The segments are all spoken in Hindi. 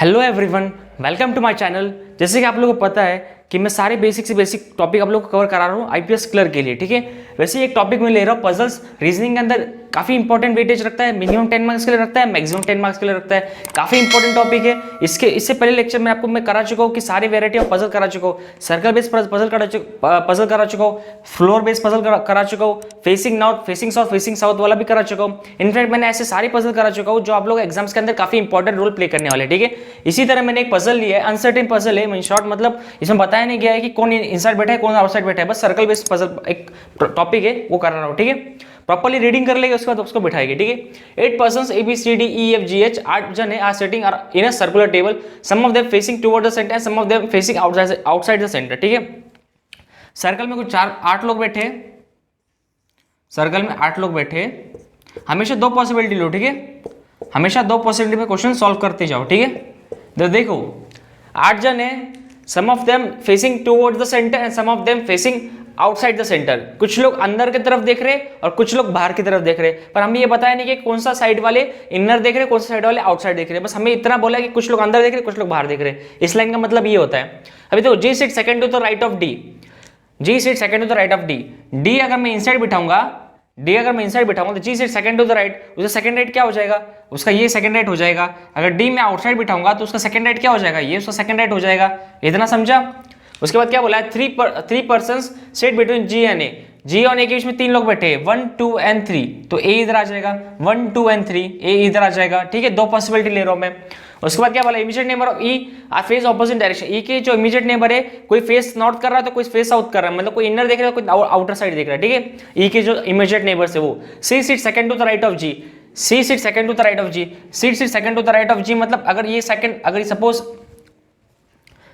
Hello everyone, welcome to my channel. जैसे कि आप लोगों को पता है कि मैं सारे बेसिक से बेसिक टॉपिक आप लोग को कवर करा रहा हूँ आईपीएस क्लर्क के लिए। ठीक है, वैसे ही एक टॉपिक मैं ले रहा हूँ पजल्स। रीजनिंग के अंदर काफी इंपॉर्टेंट वेटेज रखता है, मिनिमम 10 मार्क्स के लिए रखता है, मैक्सिमम 10 मार्क्स के लिए रखता है। काफी इंपॉर्टेंट टॉपिक है। इससे पहले लेक्चर में आपको मैं करा चुका हूँ कि सारे वेरायटी ऑफ पजल करा चुका हूँ, सर्कल बेस्ड पजल करा चुका हूँ, फ्लोर बेस्ड पजल करा चुका हूँ, facing north, facing south, facing south वाला भी करा चुका हूँ। इनफैक्ट मैंने ऐसे सारे पजल करा चुका हूँ जो आप लोग एग्जाम्स के अंदर काफी इंपॉर्टेंट रोल प्ले करने वाले। ठीक है, इसी तरह मैंने एक पजल लिया है, अनसर्टेन पजल है। इन शॉर्ट मतलब इसमें बताया नहीं गया है कि कौन इनसाइड बैठा है कौन आउटसाइड बैठा है, बस सर्कल बेस्ड पजल एक टॉपिक है वो कर रहा हूँ। ठीक है, प्रॉपर्ली रीडिंग कर लेंगे, उसके बाद उसको बिठाएंगे। ठीक है, 8 persons A B C D E F G H, 8 जन है are sitting in a circular table, some of them facing toward the centre and some of them facing outside the centre. ठीक है, सर्कल में कुछ 8 लोग बैठे, सर्कल में 8 लोग बैठे। हमेशा 2 पॉसिबिलिटी लो। ठीक है, हमेशा 2 पॉसिबिलिटी में क्वेश्चन सॉल्व करते जाओ। ठीक है, तो देखो 8 जन है, some of them facing toward the centre and some of them facing outside the centre. कुछ लोग अंदर की तरफ देख रहे और कुछ लोग बाहर की तरफ देख रहे, पर हमें ये बताया नहीं कि कौन सा साइड वाले इनर देख रहे, कौन सा साइड वाले आउटसाइड देख रहे। बस हमें इतना बोला कि कुछ लोग अंदर देख रहे, कुछ लोग बाहर देख रहे। इस लाइन का मतलब ये होता है। अभी देखो, G sit second to the right of D, G sit second to the right of D. D अगर मैं इनसाइड बिठाऊंगा, डी अगर मैं इनसाइड बिठाऊंगा तो G sit second to the right, उसका सेकंड राइट क्या हो जाएगा, उसका ये सेकंड राइट हो जाएगा। अगर डी में आउटसाइड बिठाऊंगा तो उसका सेकंड राइट क्या हो जाएगा, ये उसका सेकंड राइट हो जाएगा। इतना समझा। उसके बाद क्या बोला है, 3 persons sit between G and A, G और ए के बीच में 3 लोग बैठे, 1 2 एंड 3, तो ए इधर आ जाएगा, 1 2 एंड 3, ए इधर आ जाएगा। ठीक है, 2 पॉसिबिलिटी ले रहा हूं मैं। उसके बाद क्या बोला, immediate neighbour of E are face opposite direction. E के जो इमीडिएट नेबर है, कोई फेस नॉर्थ कर रहा है तो कोई फेस साउथ कर रहा है, मतलब कोई इनर देख रहा है कोई आउटर साइड देख रहा है। ठीक है, ई के जो इमीडिएट नेबर्स है वो। C sit second to the right of G, C sit second to the right of G, C sit second to the right of G मतलब अगर ये सेकंड, अगर सपोज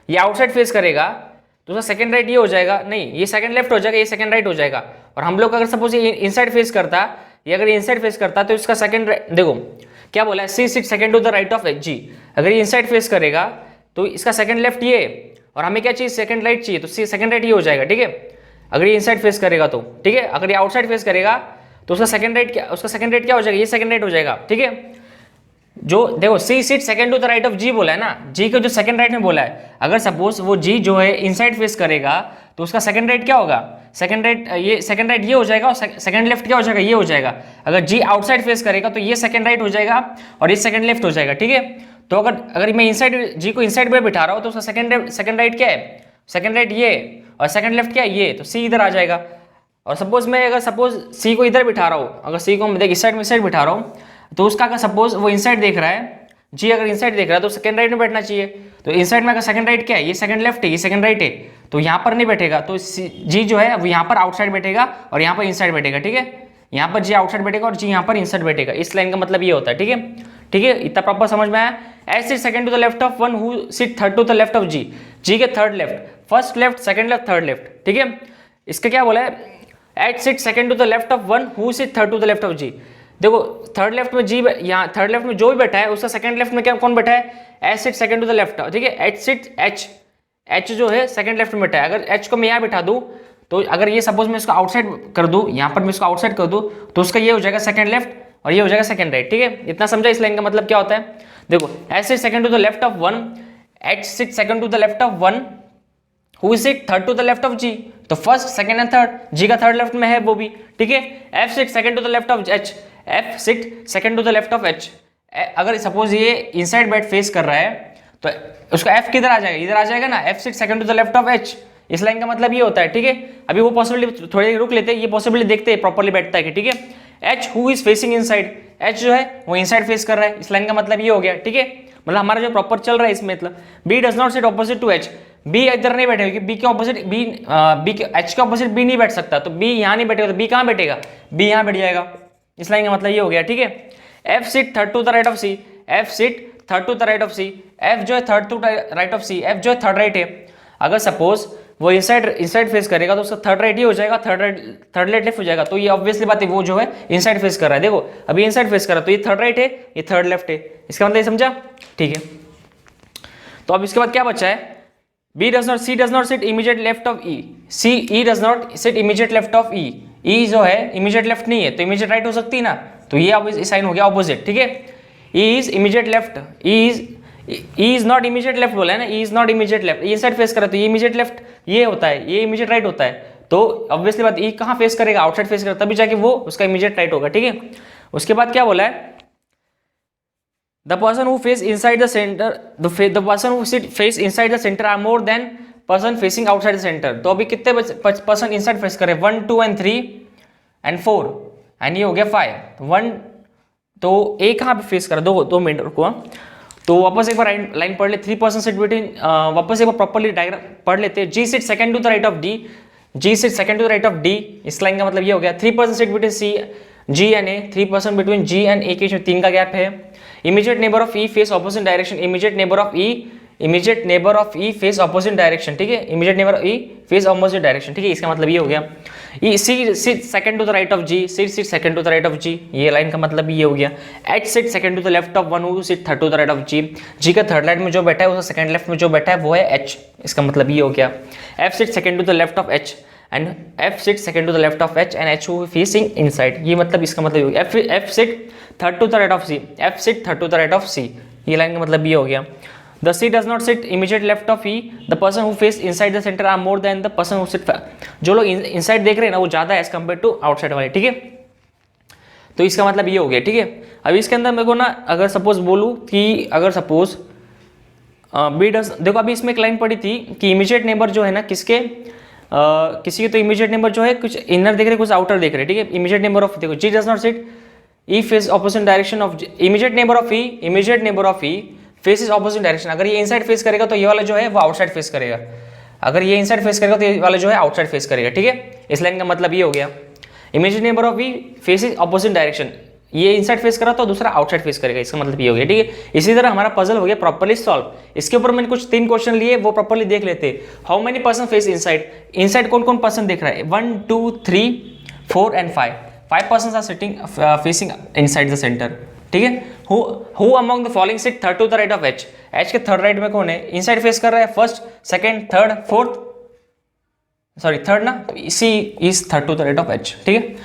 ये आउटसाइड फेस करेगा तो उसका सेकंड राइट ये हो जाएगा, नहीं ये सेकंड लेफ्ट हो जाएगा, ये सेकंड राइट हो जाएगा। और हम लोग अगर सपोज ये इनसाइड फेस करता, ये अगर इनसाइड फेस करता तो इसका सेकंड, देखो क्या बोला है, C sit second to the right of H G. अगर ये इनसाइड फेस करेगा तो इसका सेकंड लेफ्ट ये, और हमें क्या चाहिए, सेकंड राइट चाहिए, तो सी सेकंड राइट ये हो जाएगा। ठीक है, अगर ये इनसाइड फेस करेगा तो, ठीक है, अगर ये आउटसाइड फेस करेगा तो उसका सेकंड राइट क्या, उसका सेकंड राइट क्या हो जाएगा, ये सेकंड राइट हो जाएगा। ठीक है, जो देखो C sit second to the right of G बोला है ना, जी का जो सेकंड राइट में बोला है, अगर सपोज वो जी जो है इनसाइड फेस करेगा तो उसका सेकंड राइट क्या होगा, सेकंड राइट ये सेकंड राइट ये हो जाएगा और सेकंड लेफ्ट क्या हो जाएगा, ये हो जाएगा। अगर जी आउटसाइड फेस करेगा तो ये सेकंड राइट हो जाएगा और ये सेकंड लेफ्ट हो जाएगा। ठीक है, तो अगर मैं इनसाइड जी को इनसाइड में बिठा रहा हूँ तो उसका सेकंड राइट क्या है, सेकंड राइट ये, और सेकंड लेफ्ट क्या है ये, तो सी इधर आ जाएगा। और सपोज मैं अगर सपोज सी को इधर बिठा रहा हूँ, अगर सी को मैं देख इस साइड में साइड बिठा रहा हूँ तो उसका अगर सपोज वो इनसाइड देख रहा है, जी अगर इनसाइड देख रहा है तो सेकंड राइट में बैठना चाहिए। तो इनसाइड में अगर सेकंड राइट क्या है, ये सेकंड लेफ्ट है, ये सेकंड राइट है, तो यहाँ पर नहीं बैठेगा, तो जी जो है वो यहाँ पर आउटसाइड बैठेगा और यहाँ पर इनसाइड बैठेगा। ठीक है, यहाँ पर जी आउटसाइड बैठेगा और जी यहाँ पर इनसाइड बैठेगा। इस लाइन का मतलब ये होता है। ठीक है, ठीक है, इतना प्रॉपर समझ में आया। H sit second to the left of one who sit third to the left of G, G के third left, first left second left third left. ठीक है, इसका क्या बोला है, H sit second to the left of one who sit third to the left of G. देखो थर्ड लेफ्ट में जी, यहाँ थर्ड लेफ्ट में जो भी बैठा है उसका सेकंड लेफ्ट में क्या कौन बैठा है, H sit second to the left. ठीक है, एच सिट एच जो है सेकंड लेफ्ट में बैठा है। अगर एच को मैं यहाँ बिठा दूँ तो अगर ये सपोज मैं इसको आउटसाइड कर दूँ, यहाँ पर मैं इसको आउटसाइड कर दूँ तो उसका ये हो जाएगा सेकंड लेफ्ट और ये हो जाएगा सेकंड राइट। ठीक है, इतना समझा इस लाइन का मतलब क्या होता है। देखो H sit second to the left of one, H sit second to the left of one who is sit third to the left of G, तो first second and third, G का थर्ड लेफ्ट में है वो भी। ठीक है, F sit second to the left of H, F sit second to the left of H. अगर सपोज ये इनसाइड बैट फेस कर रहा है तो उसका एफ किधर आ जाएगा, इधर आ जाएगा ना, F sit second to the left of H. इस लाइन का मतलब ये होता है। ठीक है, अभी वो पॉसिबिलिटी थोड़ी रुक लेते हैं, ये पॉसिबिलिटी देखते हैं प्रॉपर्ली बैठता है कि। ठीक है, H who is facing inside, H जो है वो इनसाइड फेस कर रहा है। इस लाइन का मतलब ये हो गया। ठीक है, मतलब हमारा जो प्रॉपर चल रहा है इसमें, मतलब B does not sit opposite to H, B इधर नहीं बैठेगा, बी के ऑपोजिट बी के एच के ऑपोजिट बी नहीं बैठ सकता, तो बी यहाँ नहीं बैठेगा तो बी कहाँ बैठेगा, बी यहाँ बैठ जाएगा। इस लाइन का मतलब ये हो गया। ठीक है, F sit third to the right of C, F sit third to the right of C, F जो है third to right of C, F जो है थर्ड राइट है। अगर सपोज वो इनसाइड फेस करेगा तो उसका थर्ड राइट ये हो जाएगा, थर्ड राइट लेफ्ट हो जाएगा। तो ये ऑब्वियसली बात है, वो जो है इनसाइड फेस कर रहा है। देखो अभी इनसाइड फेस कर रहा है तो ये थर्ड राइट है, ये थर्ड लेफ्ट है। इसका मतलब ये समझा। ठीक है, तो अब इसके बाद क्या बचा है, C does not sit immediate left of E, E does not sit immediate left of E, E जो है इमीडिएट लेफ्ट नहीं है तो इमीडिएट राइट हो सकती है ना, तो ये अब साइन हो गया ऑपोजिट। ठीक है, E is immediate left, E is E is not immediate left बोला है ना, E is not immediate left, ये साइड फेस करे तो ये इमीडिएट लेफ्ट ये होता है, ये इमीडिएट राइट होता है, तो ऑब्वियसली बात ई कहाँ फेस करेगा, आउटसाइड फेस करेगा, तभी जाके वो उसका इमीडिएट राइट होगा, ठीक है। उसके बाद क्या बोला है, the person who face inside the centre, the person who sit face inside the centre are more than person facing outside the centre. तो अभी कितने पर्सन इनसाइड फेस करे, 1 2 एंड 3 एंड 4 एंड ये हो गया 5 1, तो ए कहाँ पे फेस करा, 2 मिनट रुको। तो वापस एक बार लाइन पढ़ ले, 3 पर्सन सिट बिटवीन, वापस एक बार प्रॉपर्ली डायग्राम पढ़ लेते हैं। G sit second to the right of D, G sit second to the right of D, इस लाइन का मतलब ये हो गया 3 person sit between C G and A, 3 person between G and A के 3 का गैप है। Immediate neighbour of E face opposite direction, immediate neighbour of E, immediate neighbour of E face opposite direction, ठीक है, immediate neighbour of E face opposite direction, ठीक है, इसका मतलब ये हो गया। E C sit second to the right of G, C sit second to the right of G, ये लाइन का मतलब ये हो गया। H sit second to the left of one who sit third to the right of G, G का थर्ड लाइन में जो बैठा है उसका सेकंड लेफ्ट में जो बैठा है वो है एच, इसका मतलब ये हो गया। F sit second to the left of H and F sit second to the left of H and H who facing inside, ये मतलब इसका मतलब हो गया। F sit third to the right of C, F sit third to the right of C, ये लाइन का मतलब ये हो गया। The C does not sit immediate left of E. The person who face inside the center are more than the person who sit, जो लोग इनसाइड देख रहे हैं ना वो ज्यादा है एज कम्पेयर टू आउटसाइड वाले, ठीक है। तो इसका मतलब ये हो गया, ठीक है। अभी इसके अंदर मेरे को ना अगर सपोज बोलूँ कि अगर सपोज बी डज, देखो अभी इसमें एक लाइन पड़ी थी कि इमीडिएट नेबर जो है ना किसके किसी के, तो इमीडिएट नेबर जो है कुछ इनर देख रहे कुछ आउटर देख रहे, ठीक है। इमीडिएट नेबर ऑफ, देखो G does not sit E face opposite direction of, immediate neighbour of E, immediate neighbour of E face is opposite direction. अगर ये इनसाइड फेस करेगा तो ये वाला जो है वो आउटसाइड फेस करेगा, अगर ये इनसाइड फेस करेगा तो ये वाला जो है आउटसाइड फेस करेगा, ठीक है। इस लाइन का मतलब ये हो गया। Immediate neighbour of E face is opposite direction, ये इनसाइड फेस करा तो दूसरा आउटसाइड फेस करेगा, इसका मतलब ये हो गया, ठीक है। इसी तरह हमारा पजल हो गया प्रॉपर्ली सॉल्व। इसके ऊपर मैंने कुछ 3 क्वेश्चन लिए, वो प्रॉपर्ली देख लेते। How many person face inside, inside कौन कौन पर्सन देख रहा है, 1 2 3 4 and 5 person are sitting facing inside the centre, ठीक है। Who among the following sit third to the right of H, H के थर्ड राइट में कौन है, इनसाइड फेस कर रहा है, first second third fourth, sorry third ना, C is third to the right of H, ठीक है।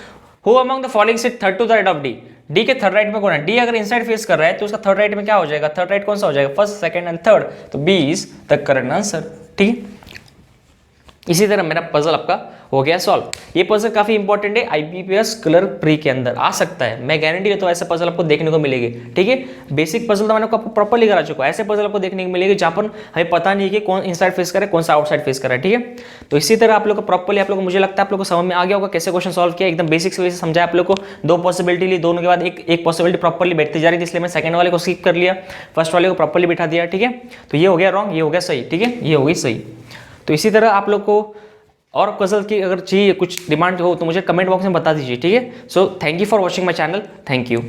Who among the following sit third to the right of D, D के थर्ड राइट में कौन है, डी अगर इनसाइड फेस कर रहा है तो उसका थर्ड राइट में क्या हो जाएगा, थर्ड राइट कौन सा हो जाएगा, फर्स्ट सेकंड एंड थर्ड, तो B is the correct answer, ठीक है। इसी तरह मेरा पजल आपका हो गया सॉल्व। ये पजल काफी इंपॉर्टेंट है, आईबीपीएस क्लर्क प्री के अंदर आ सकता है, मैं गारंटी देता हूँ ऐसे पजल आपको देखने को मिलेगी, ठीक है। बेसिक पजल तो मैंने आपको प्रॉपर्ली करा चुका है, ऐसे पजल आपको देखने को मिलेगी जहां पर हमें पता नहीं है कि कौन इनसाइड फेस करे कौन सा आउटसाइड फेस करे, ठीक है। तो इसी तरह आप लोग को प्रॉपर्ली आप लोग को, मुझे लगता है आप लोग को समझ में आ गया होगा कैसे क्वेश्चन सॉल्व किया, एकदम बेसिक से समझाया आप लोग को। 2 पॉसिबिलिटी ली, दोनों के बाद एक पॉसिबिलिटी प्रॉपर्ली बैठती जा रही थी, इसलिए मैं सेकंड वाले को स्किप कर लिया, फर्स्ट वाले को प्रॉपर्ली बैठा दिया, ठीक है। तो ये हो गया रॉन्ग, ये हो गया सही, ठीक है, ये हो गई सही। तो इसी तरह आप लोग को और पजल की अगर चाहिए कुछ डिमांड हो तो मुझे कमेंट बॉक्स में बता दीजिए, ठीक है। So thank you for watching my channel, thank you.